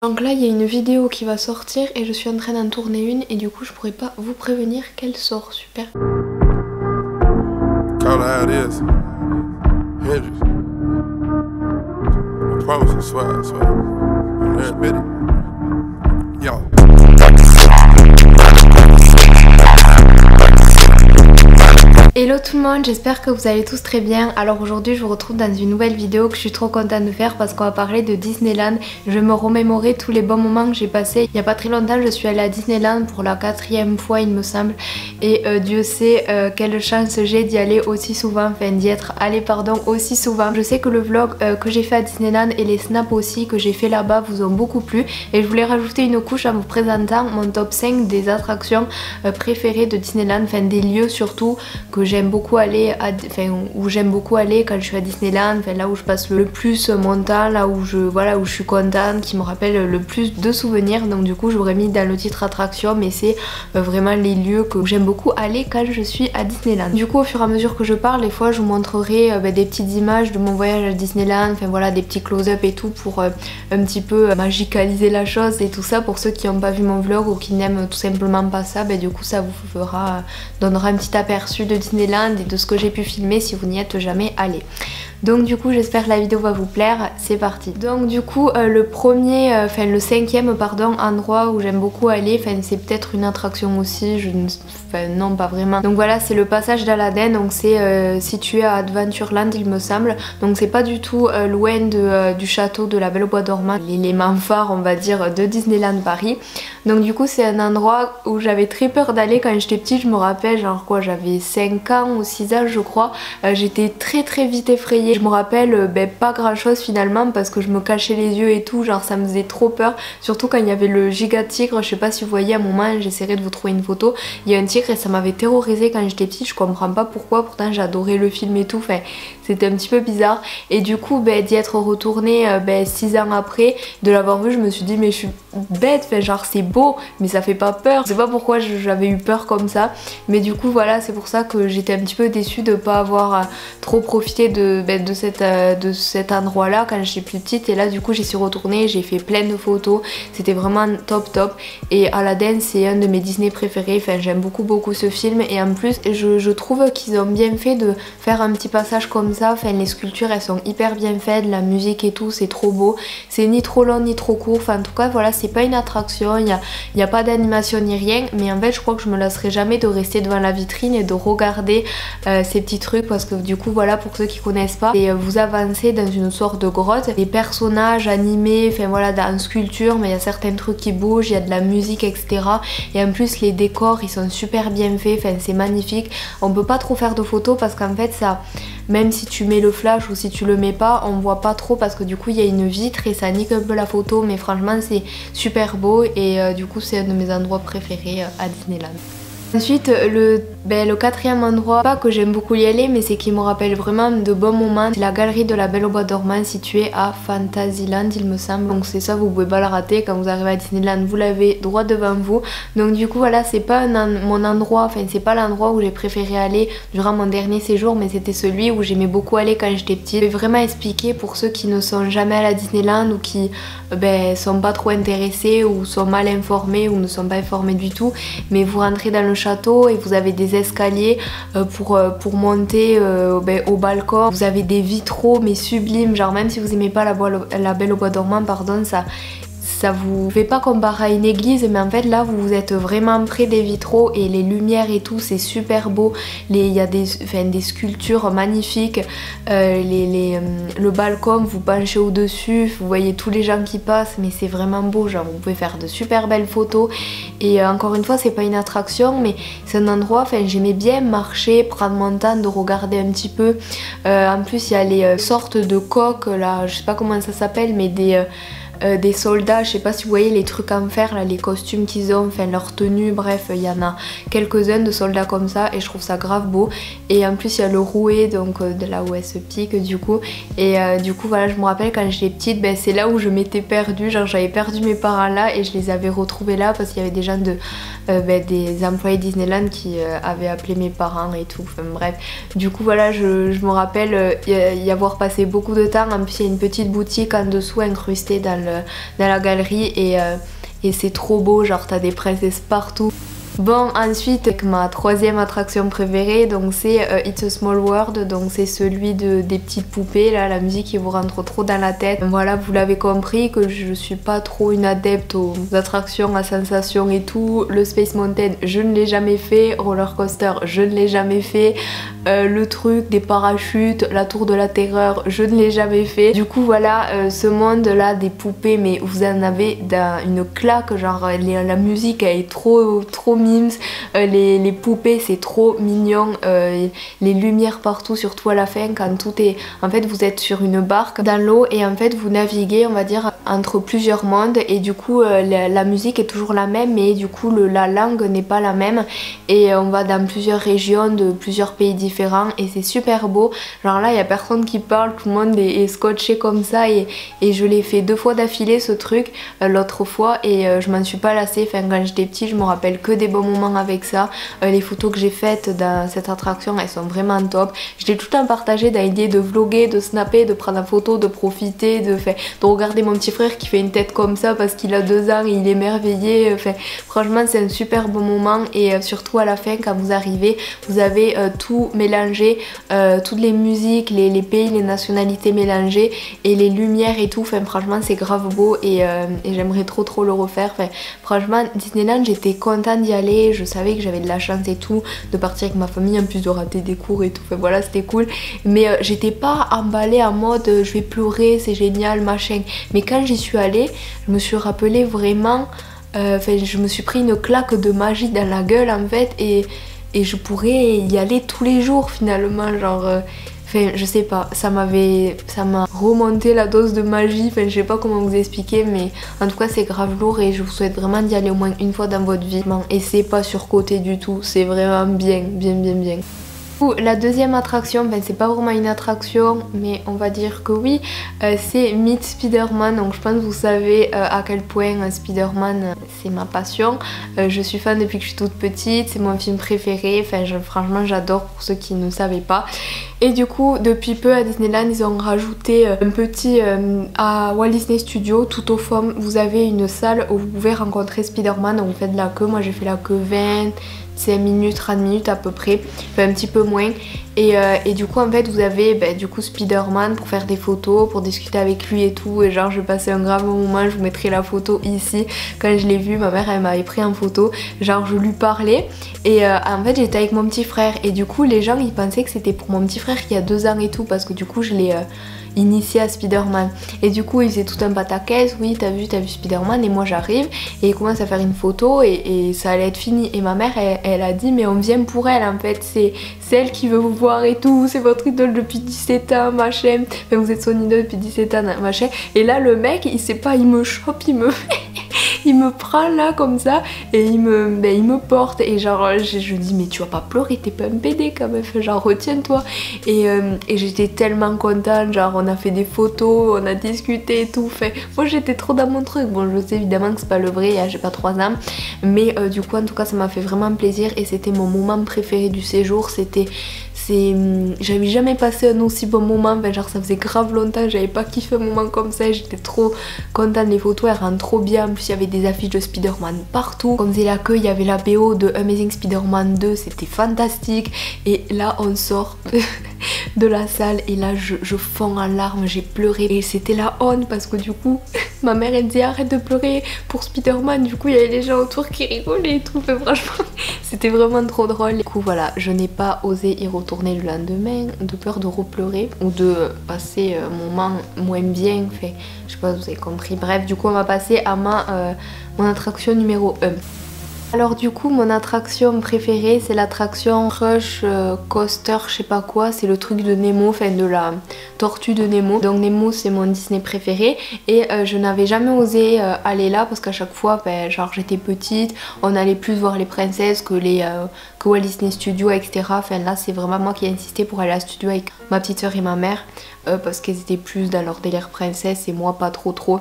Donc là il y a une vidéo qui va sortir et je suis en train d'en tourner une et du coup je pourrais pas vous prévenir qu'elle sort. Super. Call her how it is. Hendrix. I promise I swear, I swear. I'm admit it. Yo. Hello tout le monde, j'espère que vous allez tous très bien. Alors aujourd'hui je vous retrouve dans une nouvelle vidéo que je suis trop contente de faire parce qu'on va parler de Disneyland. Je vais me remémorer tous les bons moments que j'ai passés. Il n'y a pas très longtemps je suis allée à Disneyland pour la 4e fois il me semble. Et Dieu sait quelle chance j'ai d'y aller aussi souvent, enfin d'y être allée pardon aussi souvent. Je sais que le vlog que j'ai fait à Disneyland et les snaps aussi que j'ai fait là-bas vous ont beaucoup plu. Et je voulais rajouter une couche en vous présentant mon top 5 des attractions préférées de Disneyland. Enfin des lieux surtout que j'aime beaucoup aller où j'aime beaucoup aller quand je suis à Disneyland, enfin là où je passe le plus mon temps, là où je suis contente, qui me rappelle le plus de souvenirs. Donc du coup j'aurais mis dans le titre attraction, mais c'est vraiment les lieux que j'aime beaucoup aller quand je suis à Disneyland. Du coup au fur et à mesure que je parle, des fois je vous montrerai des petites images de mon voyage à Disneyland, enfin voilà des petits close-up et tout pour un petit peu magicaliser la chose et tout ça. Pour ceux qui n'ont pas vu mon vlog ou qui n'aiment tout simplement pas ça, du coup ça vous donnera un petit aperçu de Disneyland et de ce que j'ai pu filmer si vous n'y êtes jamais allé. Donc du coup j'espère que la vidéo va vous plaire, c'est parti. Donc du coup le 5e endroit où j'aime beaucoup aller, c'est peut-être une attraction aussi, non pas vraiment. Donc voilà, c'est le passage d'Aladin, donc c'est situé à Adventureland il me semble. Donc c'est pas du tout loin du château de la Belle au Bois dormant, l'élément phare on va dire de Disneyland Paris. Donc du coup c'est un endroit où j'avais très peur d'aller quand j'étais petite, je me rappelle genre quoi, j'avais 5 ans ou 6 ans je crois. J'étais très vite effrayée. Je me rappelle pas grand chose finalement parce que je me cachais les yeux et tout, genre ça me faisait trop peur. Surtout quand il y avait le giga tigre, je sais pas si vous voyez à un moment, j'essaierai de vous trouver une photo. Il y a un tigre et ça m'avait terrorisée quand j'étais petite, je comprends pas pourquoi, pourtant j'adorais le film et tout, enfin c'était un petit peu bizarre. Et du coup d'y être retournée 6 ans après, de l'avoir vu, je me suis dit mais je suis bête, genre c'est beau mais ça fait pas peur. Je sais pas pourquoi j'avais eu peur comme ça, mais du coup voilà, c'est pour ça que j'étais un petit peu déçue de pas avoir trop profité de cet endroit là quand j'étais plus petite. Et là du coup j'y suis retournée, j'ai fait plein de photos, c'était vraiment top. Et Aladdin c'est un de mes Disney préférés, enfin j'aime beaucoup ce film. Et en plus je trouve qu'ils ont bien fait de faire un petit passage comme ça, enfin les sculptures elles sont hyper bien faites, la musique et tout c'est trop beau, c'est ni trop long ni trop court, enfin en tout cas voilà, c'est pas une attraction, il n'y a pas d'animation ni rien, mais en fait je crois que je me lasserai jamais de rester devant la vitrine et de regarder ces petits trucs, parce que du coup voilà, pour ceux qui connaissent pas, et vous avancez dans une sorte de grotte, des personnages animés, enfin voilà, en sculpture, mais il y a certains trucs qui bougent, il y a de la musique etc. Et en plus les décors ils sont super bien faits, enfin c'est magnifique. On peut pas trop faire de photos parce qu'en fait ça, même si tu mets le flash ou si tu le mets pas, on voit pas trop parce que du coup il y a une vitre et ça nique un peu la photo, mais franchement c'est super beau. Et du coup c'est un de mes endroits préférés à Disneyland. Ensuite le 4e endroit, pas que j'aime beaucoup y aller, mais c'est qui me rappelle vraiment de bons moments, c'est la galerie de la Belle au Bois dormant située à Fantasyland il me semble. Donc c'est ça, vous pouvez pas le rater, quand vous arrivez à Disneyland vous l'avez droit devant vous. Donc du coup voilà, c'est pas mon endroit, enfin c'est pas l'endroit où j'ai préféré aller durant mon dernier séjour, mais c'était celui où j'aimais beaucoup aller quand j'étais petite. Je vais vraiment expliquer pour ceux qui ne sont jamais allés à Disneyland ou qui sont pas trop intéressés ou sont mal informés ou ne sont pas informés du tout, mais vous rentrez dans le château et vous avez des escaliers pour monter au balcon. Vous avez des vitraux mais sublimes, genre même si vous aimez pas la Belle au Bois dormant pardon, ça vous fait pas comparer à une église, mais en fait là vous êtes vraiment près des vitraux et les lumières et tout c'est super beau. Il y a des sculptures magnifiques, le balcon, vous penchez au dessus, vous voyez tous les gens qui passent, mais c'est vraiment beau, genre vous pouvez faire de super belles photos. Et encore une fois c'est pas une attraction, mais c'est un endroit, j'aimais bien marcher, prendre mon temps de regarder un petit peu. En plus il y a les sortes de coques là, je sais pas comment ça s'appelle, mais des soldats, je sais pas si vous voyez les trucs en fer là, les costumes qu'ils ont, leur tenue, bref il y en a quelques-uns de soldats comme ça et je trouve ça grave beau. Et en plus il y a le rouet, donc de là où elle se pique du coup. Et du coup voilà, je me rappelle quand j'étais petite, c'est là où je m'étais perdue, genre j'avais perdu mes parents là et je les avais retrouvés là parce qu'il y avait des gens des employés Disneyland qui avaient appelé mes parents et tout, bref. Du coup voilà, je me rappelle y avoir passé beaucoup de temps. En plus il y a une petite boutique en dessous incrustée dans dans la galerie et c'est trop beau, genre t'as des princesses partout. Bon, ensuite avec ma troisième attraction préférée, donc c'est It's a Small World, donc c'est celui des petites poupées là, la musique qui vous rentre trop dans la tête. Voilà, vous l'avez compris que je suis pas trop une adepte aux attractions à sensations et tout. Le Space Mountain, je ne l'ai jamais fait. Roller Coaster, je ne l'ai jamais fait. Le truc des parachutes, la tour de la terreur, je ne l'ai jamais fait. Du coup voilà, ce monde là des poupées, mais vous en avez une claque, genre la musique elle est trop mimes. Les poupées c'est trop mignon, les lumières partout, surtout à la fin quand tout est... En fait vous êtes sur une barque dans l'eau et en fait vous naviguez on va dire entre plusieurs mondes et du coup la musique est toujours la même mais du coup la langue n'est pas la même et on va dans plusieurs régions de plusieurs pays différents et c'est super beau. Genre là il y a personne qui parle, tout le monde est scotché comme ça et je l'ai fait 2 fois d'affilée ce truc l'autre fois et je m'en suis pas lassée. Enfin quand j'étais petite je me rappelle que des bons moments avec ça. Les photos que j'ai faites dans cette attraction elles sont vraiment top. Je l'ai tout le temps partagé dans l'idée de vlogger, de snapper, de prendre la photo, de profiter, de regarder mon petit frère qui fait une tête comme ça parce qu'il a 2 ans et il est émerveillé. Enfin, franchement c'est un super bon moment et surtout à la fin quand vous arrivez vous avez tout mélangé, toutes les musiques, les pays, les nationalités mélangées et les lumières et tout. Enfin franchement c'est grave beau et j'aimerais trop le refaire. Enfin, franchement Disneyland j'étais contente d'y aller. Je savais que j'avais de la chance et tout de partir avec ma famille en plus de rater des cours et tout. Enfin voilà c'était cool mais j'étais pas emballée en mode je vais pleurer c'est génial machin. Mais quand j'y suis allée je me suis rappelé vraiment je me suis pris une claque de magie dans la gueule en fait et je pourrais y aller tous les jours finalement genre enfin je sais pas, ça m'a remonté la dose de magie, enfin je sais pas comment vous expliquer mais en tout cas c'est grave lourd et je vous souhaite vraiment d'y aller au moins une fois dans votre vie et c'est pas surcoté du tout, c'est vraiment bien. La deuxième attraction, ben c'est pas vraiment une attraction mais on va dire que oui, c'est Meet Spider-Man. Donc je pense que vous savez à quel point Spider-Man c'est ma passion. Je suis fan depuis que je suis toute petite, c'est mon film préféré, enfin franchement j'adore pour ceux qui ne savaient pas. Et du coup depuis peu à Disneyland ils ont rajouté un petit à Walt Disney Studios tout au fond vous avez une salle où vous pouvez rencontrer Spider-Man. Donc vous faites de la queue, moi j'ai fait la queue 25 minutes, 30 minutes à peu près, enfin un petit peu moins et du coup en fait vous avez du coup Spider-Man pour faire des photos, pour discuter avec lui et tout et genre je passais un grave moment, je vous mettrai la photo ici. Quand je l'ai vu ma mère elle m'avait pris en photo, genre je lui parlais et en fait j'étais avec mon petit frère et du coup les gens ils pensaient que c'était pour mon petit frère qui a 2 ans et tout parce que du coup je l'ai initié à Spider-Man et du coup il faisait tout un pataquès, oui t'as vu Spider-Man et moi j'arrive et il commence à faire une photo et ça allait être fini et ma mère elle a dit mais on vient pour elle en fait, c'est elle qui veut vous voir et tout, c'est votre idole depuis 17 ans machin, enfin, vous êtes son idole depuis 17 ans machin et là le mec il sait pas, il me chope, il me prend là comme ça et il me porte et genre je dis mais tu vas pas pleurer, t'es pas un PD quand même, genre retiens-toi et j'étais tellement contente, genre on a fait des photos, on a discuté et tout, enfin moi j'étais trop dans mon truc. Bon je sais évidemment que c'est pas le vrai, j'ai pas 3 ans mais du coup en tout cas ça m'a fait vraiment plaisir et c'était mon moment préféré du séjour. J'avais jamais passé un aussi bon moment, enfin, genre ça faisait grave longtemps, j'avais pas kiffé un moment comme ça, j'étais trop contente, les photos elles rendent trop bien, en plus il y avait des affiches de Spider-Man partout, comme c'est la queue, il y avait la BO de Amazing Spider-Man 2, c'était fantastique et là on sort de la salle et là je fonds en larmes, j'ai pleuré et c'était la honte parce que du coup ma mère elle disait arrête de pleurer pour Spider-Man, du coup il y avait les gens autour qui rigolaient et tout, enfin, franchement c'était vraiment trop drôle. Du coup voilà, je n'ai pas osé y retourner le lendemain de peur de repleurer ou de passer un moment moins bien, enfin, je sais pas si vous avez compris. Bref, du coup on va passer à mon attraction numéro 1. Alors du coup mon attraction préférée c'est l'attraction Rush Coaster je sais pas quoi, c'est le truc de Nemo, enfin de la tortue de Nemo. Donc Nemo c'est mon Disney préféré et je n'avais jamais osé aller là parce qu'à chaque fois genre j'étais petite, on allait plus voir les princesses que Walt Disney Studios etc. Enfin là c'est vraiment moi qui ai insisté pour aller à la studio avec ma petite soeur et ma mère parce qu'elles étaient plus dans leur délire princesse et moi pas trop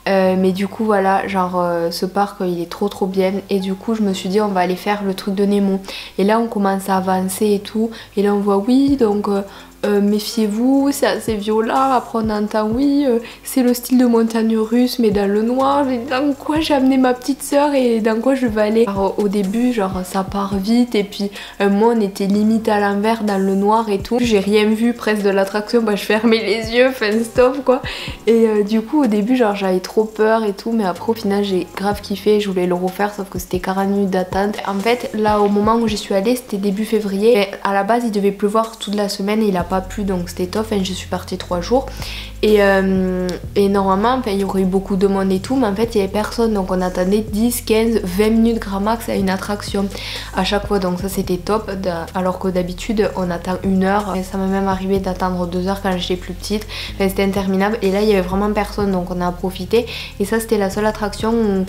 mais du coup voilà, genre ce parc il est trop bien et du coup je me suis dit on va aller faire le truc de Nemo et là on commence à avancer et tout et là on voit oui donc méfiez-vous, c'est assez violent. Après on entend oui, c'est le style de montagne russe mais dans le noir. Dans quoi j'ai amené ma petite soeur et dans quoi je vais aller. Alors, au début genre ça part vite et puis moi on était limite à l'envers dans le noir et tout. J'ai rien vu presque de l'attraction, bah je fermais les yeux, fin stop quoi. Et du coup au début genre j'avais trop peur et tout, mais après au final j'ai grave kiffé, je voulais le refaire sauf que c'était 40 minutes d'attente. En fait là au moment où j'y suis allée c'était début février et à la base il devait pleuvoir toute la semaine et il a pas plu donc c'était top, enfin, je suis partie 3 jours et normalement enfin, il y aurait eu beaucoup de monde et tout, mais en fait il y avait personne donc on attendait 10, 15, 20 minutes grand max à une attraction à chaque fois, donc ça c'était top alors que d'habitude on attend 1 heure et ça m'est même arrivé d'attendre 2 heures quand j'étais plus petite, enfin, c'était interminable et là il y avait vraiment personne donc on a profité et ça c'était la seule attraction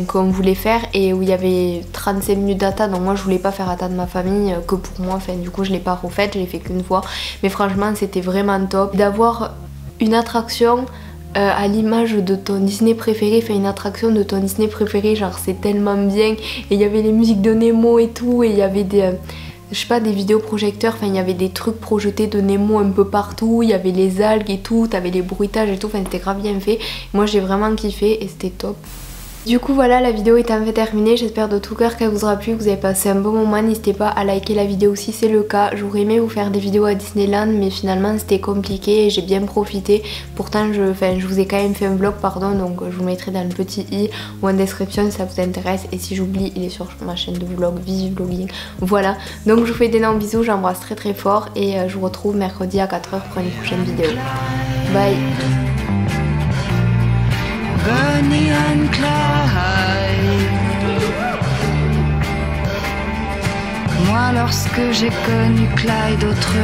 qu'on voulait faire et où il y avait 35 minutes d'attente, donc moi je voulais pas faire attendre ma famille que pour moi, enfin du coup je l'ai pas refaite, je l'ai fait qu'une fois, mais franchement c'était vraiment top d'avoir une attraction à l'image de ton Disney préféré, enfin une attraction de ton Disney préféré, genre c'est tellement bien. Et il y avait les musiques de Nemo et tout, et il y avait des je sais pas, des vidéoprojecteurs, enfin il y avait des trucs projetés de Nemo un peu partout, il y avait les algues et tout, t'avais les bruitages et tout, enfin c'était grave bien fait. Moi j'ai vraiment kiffé et c'était top. Du coup voilà, la vidéo est enfin terminée, j'espère de tout cœur qu'elle vous aura plu, que vous avez passé un bon moment. N'hésitez pas à liker la vidéo si c'est le cas. J'aurais aimé vous faire des vidéos à Disneyland mais finalement c'était compliqué et j'ai bien profité. Pourtant je vous ai quand même fait un vlog, pardon, donc je vous mettrai dans le petit i ou en description si ça vous intéresse, et si j'oublie il est sur ma chaîne de vlog, Vivi Vlogging. Voilà, donc je vous fais d'énormes bisous, j'embrasse très très fort et je vous retrouve mercredi à 4 h pour une prochaine vidéo. Bye. Bonnie and Clyde. Moi lorsque j'ai connu Clyde autrefois.